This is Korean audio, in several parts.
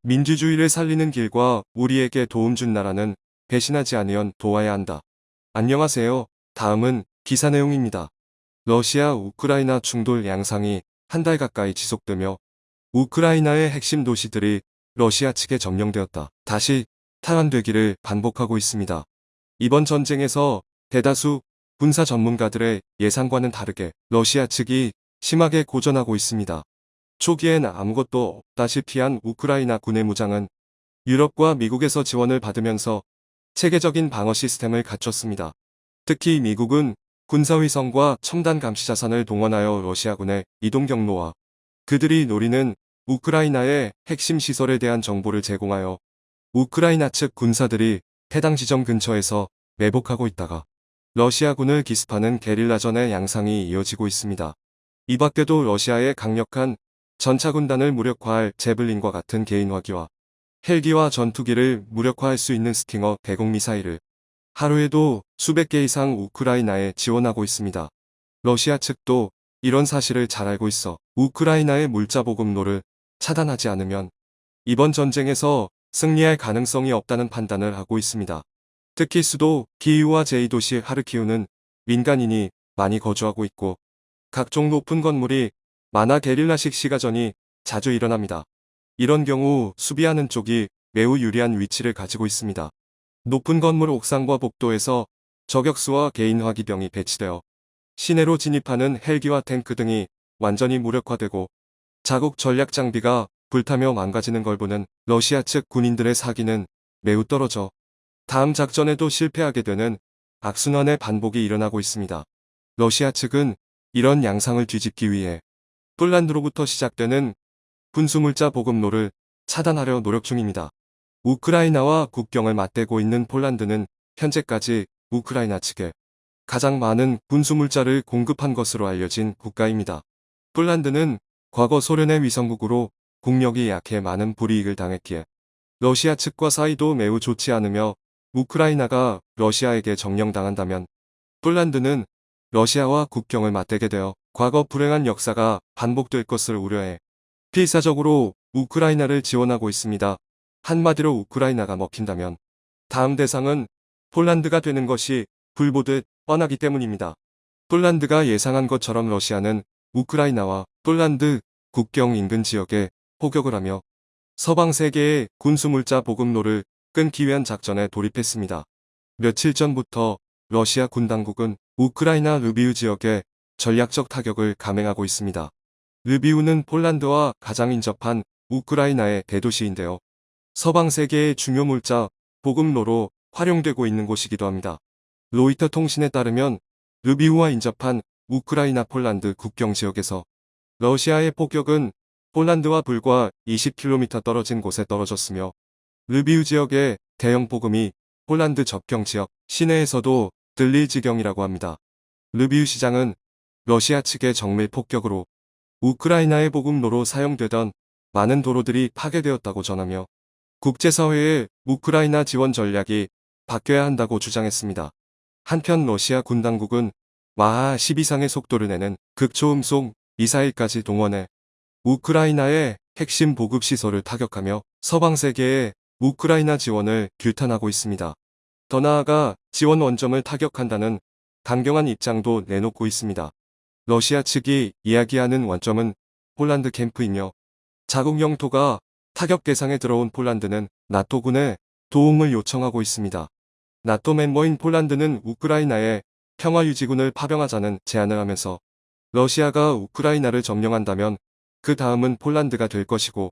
민주주의를 살리는 길과 우리에게 도움 준 나라는 배신하지 않으연 도와야 한다. 안녕하세요. 다음은 기사 내용입니다. 러시아 우크라이나 충돌 양상이 한 달 가까이 지속되며 우크라이나의 핵심 도시들이 러시아 측에 점령되었다. 다시 탈환되기를 반복하고 있습니다. 이번 전쟁에서 대다수 군사 전문가들의 예상과는 다르게 러시아 측이 심하게 고전하고 있습니다. 초기엔 아무것도 없다시피 한 우크라이나 군의 무장은 유럽과 미국에서 지원을 받으면서 체계적인 방어 시스템을 갖췄습니다. 특히 미국은 군사위성과 첨단 감시자산을 동원하여 러시아군의 이동 경로와 그들이 노리는 우크라이나의 핵심 시설에 대한 정보를 제공하여 우크라이나 측 군사들이 해당 지점 근처에서 매복하고 있다가 러시아군을 기습하는 게릴라전의 양상이 이어지고 있습니다. 이 밖에도 러시아의 강력한 전차군단을 무력화할 제블린과 같은 개인화기와 헬기와 전투기를 무력화할 수 있는 스팅어 대공 미사일을 하루에도 수백 개 이상 우크라이나에 지원하고 있습니다. 러시아 측도 이런 사실을 잘 알고 있어 우크라이나의 물자 보급로를 차단하지 않으면 이번 전쟁에서 승리할 가능성이 없다는 판단을 하고 있습니다. 특히 수도 키이우와 제2도시 하르키우는 민간인이 많이 거주하고 있고 각종 높은 건물이 많아 게릴라식 시가전이 자주 일어납니다. 이런 경우 수비하는 쪽이 매우 유리한 위치를 가지고 있습니다. 높은 건물 옥상과 복도에서 저격수와 개인 화기병이 배치되어 시내로 진입하는 헬기와 탱크 등이 완전히 무력화되고 자국 전략 장비가 불타며 망가지는 걸 보는 러시아 측 군인들의 사기는 매우 떨어져 다음 작전에도 실패하게 되는 악순환의 반복이 일어나고 있습니다. 러시아 측은 이런 양상을 뒤집기 위해 폴란드로부터 시작되는 군수물자 보급로를 차단하려 노력 중입니다. 우크라이나와 국경을 맞대고 있는 폴란드는 현재까지 우크라이나 측에 가장 많은 군수물자를 공급한 것으로 알려진 국가입니다. 폴란드는 과거 소련의 위성국으로 국력이 약해 많은 불이익을 당했기에 러시아 측과 사이도 매우 좋지 않으며 우크라이나가 러시아에게 점령당한다면 폴란드는 러시아와 국경을 맞대게 되어 과거 불행한 역사가 반복될 것을 우려해 필사적으로 우크라이나를 지원하고 있습니다. 한마디로 우크라이나가 먹힌다면 다음 대상은 폴란드가 되는 것이 불보듯 뻔하기 때문입니다. 폴란드가 예상한 것처럼 러시아는 우크라이나와 폴란드 국경 인근 지역에 포격을 하며 서방 세계의 군수물자 보급로를 끊기 위한 작전에 돌입했습니다. 며칠 전부터 러시아 군 당국은 우크라이나 르비우 지역에 전략적 타격을 감행하고 있습니다. 르비우는 폴란드와 가장 인접한 우크라이나의 대도시인데요. 서방 세계의 중요 물자 보급로로 활용되고 있는 곳이기도 합니다. 로이터 통신에 따르면 르비우와 인접한 우크라이나 폴란드 국경 지역에서 러시아의 폭격은 폴란드와 불과 20km 떨어진 곳에 떨어졌으며 르비우 지역의 대형 폭음이 폴란드 접경 지역 시내에서도 들릴 지경이라고 합니다. 르비우 시장은 러시아 측의 정밀 폭격으로 우크라이나의 보급로로 사용되던 많은 도로들이 파괴되었다고 전하며 국제사회의 우크라이나 지원 전략이 바뀌어야 한다고 주장했습니다. 한편 러시아 군 당국은 마하 10 이상의 속도를 내는 극초음속 미사일까지 동원해 우크라이나의 핵심 보급시설을 타격하며 서방 세계의 우크라이나 지원을 규탄하고 있습니다. 더 나아가 지원 원점을 타격한다는 강경한 입장도 내놓고 있습니다. 러시아 측이 이야기하는 원점은 폴란드 캠프이며 자국 영토가 타격 대상에 들어온 폴란드는 나토군에 도움을 요청하고 있습니다. 나토 멤버인 폴란드는 우크라이나에 평화유지군을 파병하자는 제안을 하면서 러시아가 우크라이나를 점령한다면 그 다음은 폴란드가 될 것이고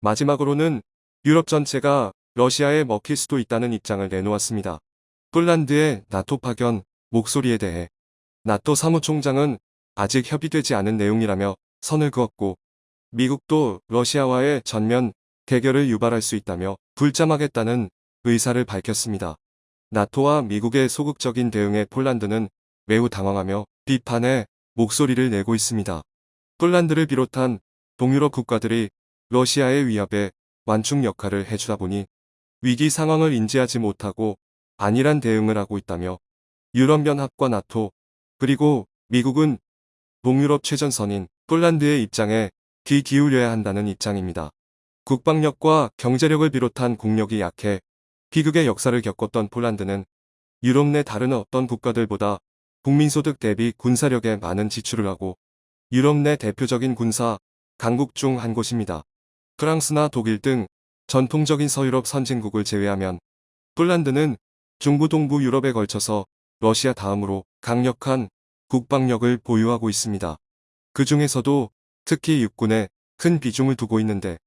마지막으로는 유럽 전체가 러시아에 먹힐 수도 있다는 입장을 내놓았습니다. 폴란드의 나토 파견 목소리에 대해 나토 사무총장은 아직 협의되지 않은 내용이라며 선을 그었고 미국도 러시아와의 전면 대결을 유발할 수 있다며 불참하겠다는 의사를 밝혔습니다. 나토와 미국의 소극적인 대응에 폴란드는 매우 당황하며 비판의 목소리를 내고 있습니다. 폴란드를 비롯한 동유럽 국가들이 러시아의 위협에 완충 역할을 해주다 보니 위기 상황을 인지하지 못하고 안일한 대응을 하고 있다며 유럽연합과 나토 그리고 미국은 동유럽 최전선인 폴란드의 입장에 귀 기울여야 한다는 입장입니다. 국방력과 경제력을 비롯한 국력이 약해 비극의 역사를 겪었던 폴란드는 유럽 내 다른 어떤 국가들보다 국민소득 대비 군사력에 많은 지출을 하고 유럽 내 대표적인 군사 강국 중 한 곳입니다. 프랑스나 독일 등 전통적인 서유럽 선진국을 제외하면 폴란드는 중부 동부 유럽에 걸쳐서 러시아 다음으로 강력한 국방력을 보유하고 있습니다. 그 중에서도 특히 육군에 큰 비중을 두고 있는데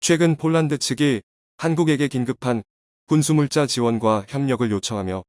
최근 폴란드 측이 한국에게 긴급한 군수물자 지원과 협력을 요청하며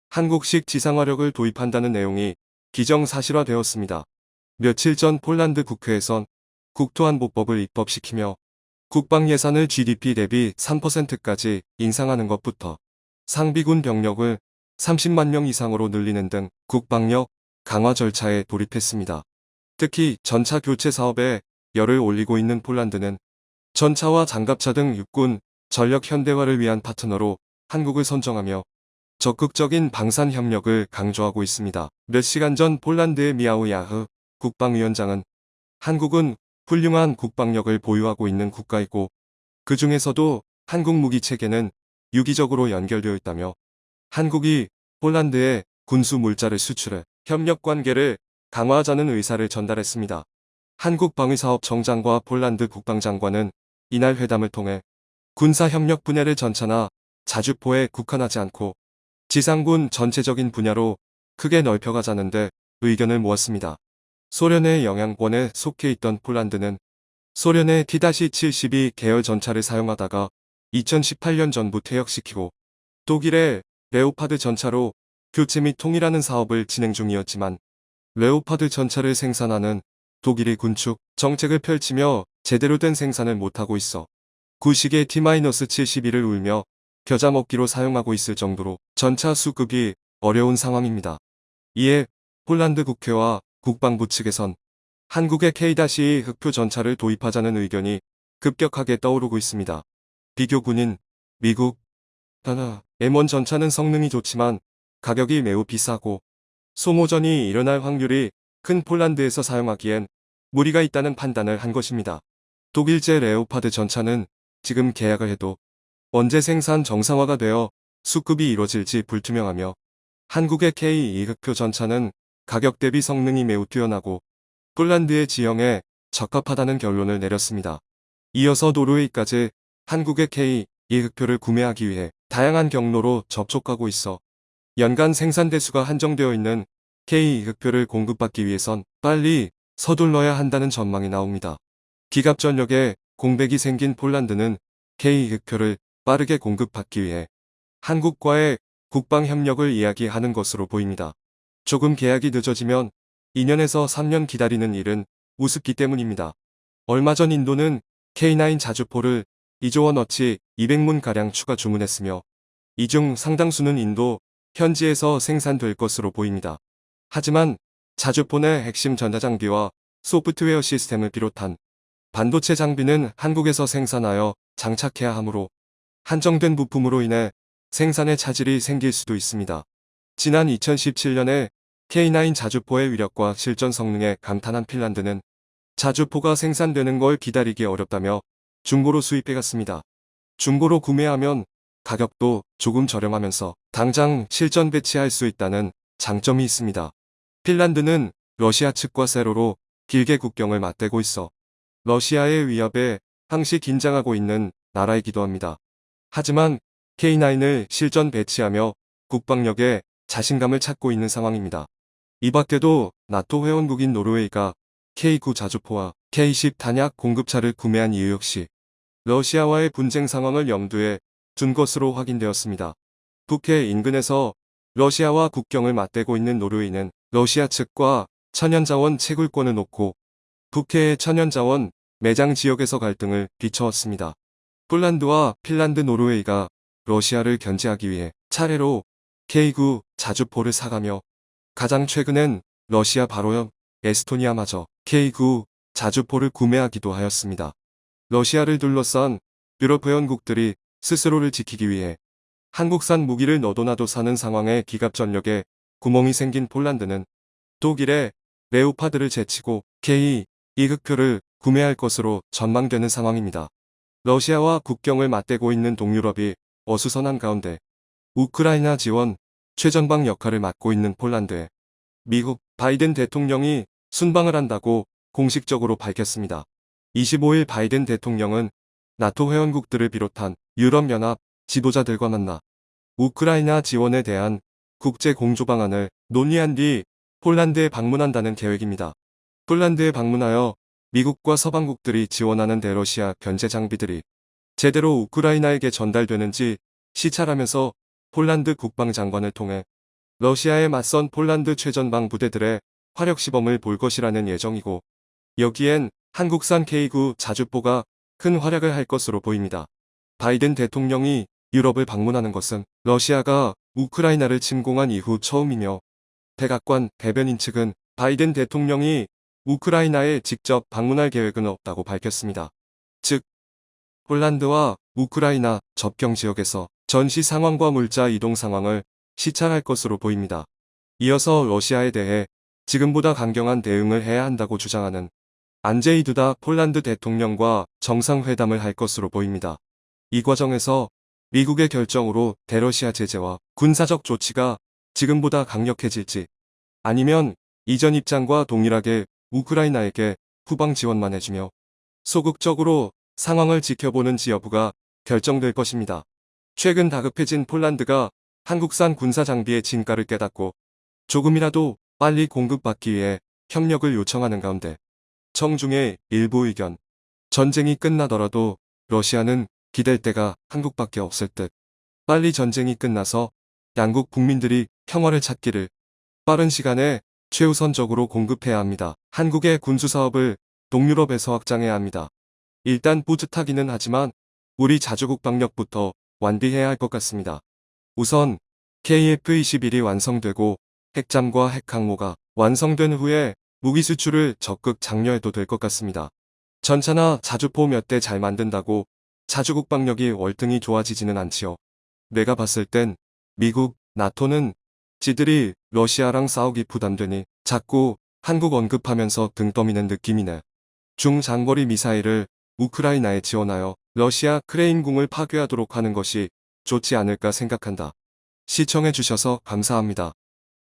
한국식 지상화력을 도입한다는 내용이 기정사실화되었습니다. 며칠 전 폴란드 국회에선 국토안보법을 입법시키며 국방 예산을 GDP 대비 3%까지 인상하는 것부터 상비군 병력을 30만 명 이상으로 늘리는 등 국방력 강화 절차에 돌입했습니다. 특히 전차 교체 사업에 열을 올리고 있는 폴란드는 전차와 장갑차 등 육군 전력 현대화를 위한 파트너로 한국을 선정하며 적극적인 방산 협력을 강조하고 있습니다. 몇 시간 전 폴란드의 미하우 야흐 국방위원장은 한국은 훌륭한 국방력을 보유하고 있는 국가이고 그 중에서도 한국 무기 체계는 유기적으로 연결되어 있다며 한국이 폴란드에 군수 물자를 수출해 협력 관계를 강화하자는 의사를 전달했습니다. 한국방위사업 청장과 폴란드 국방장관은 이날 회담을 통해 군사협력 분야를 전차나 자주포에 국한하지 않고 지상군 전체적인 분야로 크게 넓혀가자는데 의견을 모았습니다. 소련의 영향권에 속해 있던 폴란드는 소련의 T-72 계열 전차를 사용하다가 2018년 전부 퇴역시키고 독일의 레오파드 전차로 교체 및 통일하는 사업을 진행 중이었지만 레오파드 전차를 생산하는 독일이 군축 정책을 펼치며 제대로 된 생산을 못하고 있어 구식의 T-72를 울며 겨자 먹기로 사용하고 있을 정도로 전차 수급이 어려운 상황입니다. 이에 폴란드 국회와 국방부 측에선 한국의 K-2 흑표 전차를 도입하자는 의견이 급격하게 떠오르고 있습니다. 비교군인 미국, M1 전차는 성능이 좋지만 가격이 매우 비싸고 소모전이 일어날 확률이 큰 폴란드에서 사용하기엔 무리가 있다는 판단을 한 것입니다. 독일제 레오파드 전차는 지금 계약을 해도 언제 생산 정상화가 되어 수급이 이뤄질지 불투명하며 한국의 K2 흑표 전차는 가격 대비 성능이 매우 뛰어나고 폴란드의 지형에 적합하다는 결론을 내렸습니다. 이어서 노르웨이까지 한국의 K2 흑표를 구매하기 위해 다양한 경로로 접촉하고 있어 연간 생산 대수가 한정되어 있는 K2 흑표를 공급받기 위해선 빨리 서둘러야 한다는 전망이 나옵니다. 기갑전력에 공백이 생긴 폴란드는 K2 흑표를 빠르게 공급받기 위해 한국과의 국방협력을 이야기하는 것으로 보입니다. 조금 계약이 늦어지면 2년에서 3년 기다리는 일은 우습기 때문입니다. 얼마 전 인도는 K9 자주포를 2조 원어치 200문가량 추가 주문했으며 이 중 상당수는 인도 현지에서 생산될 것으로 보입니다. 하지만 자주포 내 핵심 전자장비와 소프트웨어 시스템을 비롯한 반도체 장비는 한국에서 생산하여 장착해야 하므로 한정된 부품으로 인해 생산에 차질이 생길 수도 있습니다. 지난 2017년에 K9 자주포의 위력과 실전 성능에 감탄한 핀란드는 자주포가 생산되는 걸 기다리기 어렵다며 중고로 수입해갔습니다. 중고로 구매하면 가격도 조금 저렴하면서 당장 실전 배치할 수 있다는 장점이 있습니다. 핀란드는 러시아 측과 세로로 길게 국경을 맞대고 있어 러시아의 위협에 항시 긴장하고 있는 나라이기도 합니다. 하지만 K9을 실전 배치하며 국방력에 자신감을 찾고 있는 상황입니다. 이 밖에도 나토 회원국인 노르웨이가 K9 자주포와 K10 단약 공급차를 구매한 이유 역시 러시아와의 분쟁 상황을 염두에 둔 것으로 확인되었습니다. 북해 인근에서 러시아와 국경을 맞대고 있는 노르웨이는 러시아 측과 천연자원 채굴권을 놓고 북해의 천연자원 매장 지역에서 갈등을 비춰왔습니다. 폴란드와 핀란드, 노르웨이가 러시아를 견제하기 위해 차례로 K9 자주포를 사가며 가장 최근엔 러시아 바로 옆 에스토니아마저 K9 자주포를 구매하기도 하였습니다. 러시아를 둘러싼 유럽 회원국들이 스스로를 지키기 위해 한국산 무기를 너도나도 사는 상황에 기갑전력에 구멍이 생긴 폴란드는 독일의 레오파드를 제치고 K2 흑표를 구매할 것으로 전망되는 상황입니다. 러시아와 국경을 맞대고 있는 동유럽이 어수선한 가운데 우크라이나 지원 최전방 역할을 맡고 있는 폴란드에 미국 바이든 대통령이 순방을 한다고 공식적으로 밝혔습니다. 25일 바이든 대통령은 나토 회원국들을 비롯한 유럽연합 지도자들과 만나 우크라이나 지원에 대한 국제 공조 방안을 논의한 뒤 폴란드에 방문한다는 계획입니다. 폴란드에 방문하여 미국과 서방국들이 지원하는 대러시아 견제 장비들이 제대로 우크라이나에게 전달되는지 시찰하면서 폴란드 국방장관을 통해 러시아에 맞선 폴란드 최전방 부대들의 화력 시범을 볼 것이라는 예정이고, 여기엔 한국산 K9 자주포가 큰 활약을 할 것으로 보입니다. 바이든 대통령이 유럽을 방문하는 것은 러시아가 우크라이나를 침공한 이후 처음이며, 백악관 대변인 측은 바이든 대통령이 우크라이나에 직접 방문할 계획은 없다고 밝혔습니다. 즉, 폴란드와 우크라이나 접경 지역에서 전시 상황과 물자 이동 상황을 시찰할 것으로 보입니다. 이어서 러시아에 대해 지금보다 강경한 대응을 해야 한다고 주장하는 안제이 두다 폴란드 대통령과 정상회담을 할 것으로 보입니다. 이 과정에서 미국의 결정으로 대러시아 제재와 군사적 조치가 지금보다 강력해질지, 아니면 이전 입장과 동일하게 우크라이나에게 후방 지원만 해주며 소극적으로 상황을 지켜보는지 여부가 결정될 것입니다. 최근 다급해진 폴란드가 한국산 군사 장비의 진가를 깨닫고 조금이라도 빨리 공급받기 위해 협력을 요청하는 가운데 청중의 일부 의견, 전쟁이 끝나더라도 러시아는 기댈 데가 한국밖에 없을 듯, 빨리 전쟁이 끝나서 양국 국민들이 평화를 찾기를 빠른 시간에 최우선적으로 공급해야 합니다. 한국의 군수사업을 동유럽에서 확장해야 합니다. 일단 뿌듯하기는 하지만 우리 자주국 방역부터 완비해야 할 것 같습니다. 우선 KF-21이 완성되고 핵잠과 핵항모가 완성된 후에 무기 수출을 적극 장려해도 될 것 같습니다. 전차나 자주포 몇 대 잘 만든다고 자주국 방역이 월등히 좋아지지는 않지요. 내가 봤을 땐 미국, 나토는 지들이 러시아랑 싸우기 부담되니 자꾸 한국 언급하면서 등 떠미는 느낌이네. 중장거리 미사일을 우크라이나에 지원하여 러시아 크레임궁을 파괴하도록 하는 것이 좋지 않을까 생각한다. 시청해주셔서 감사합니다.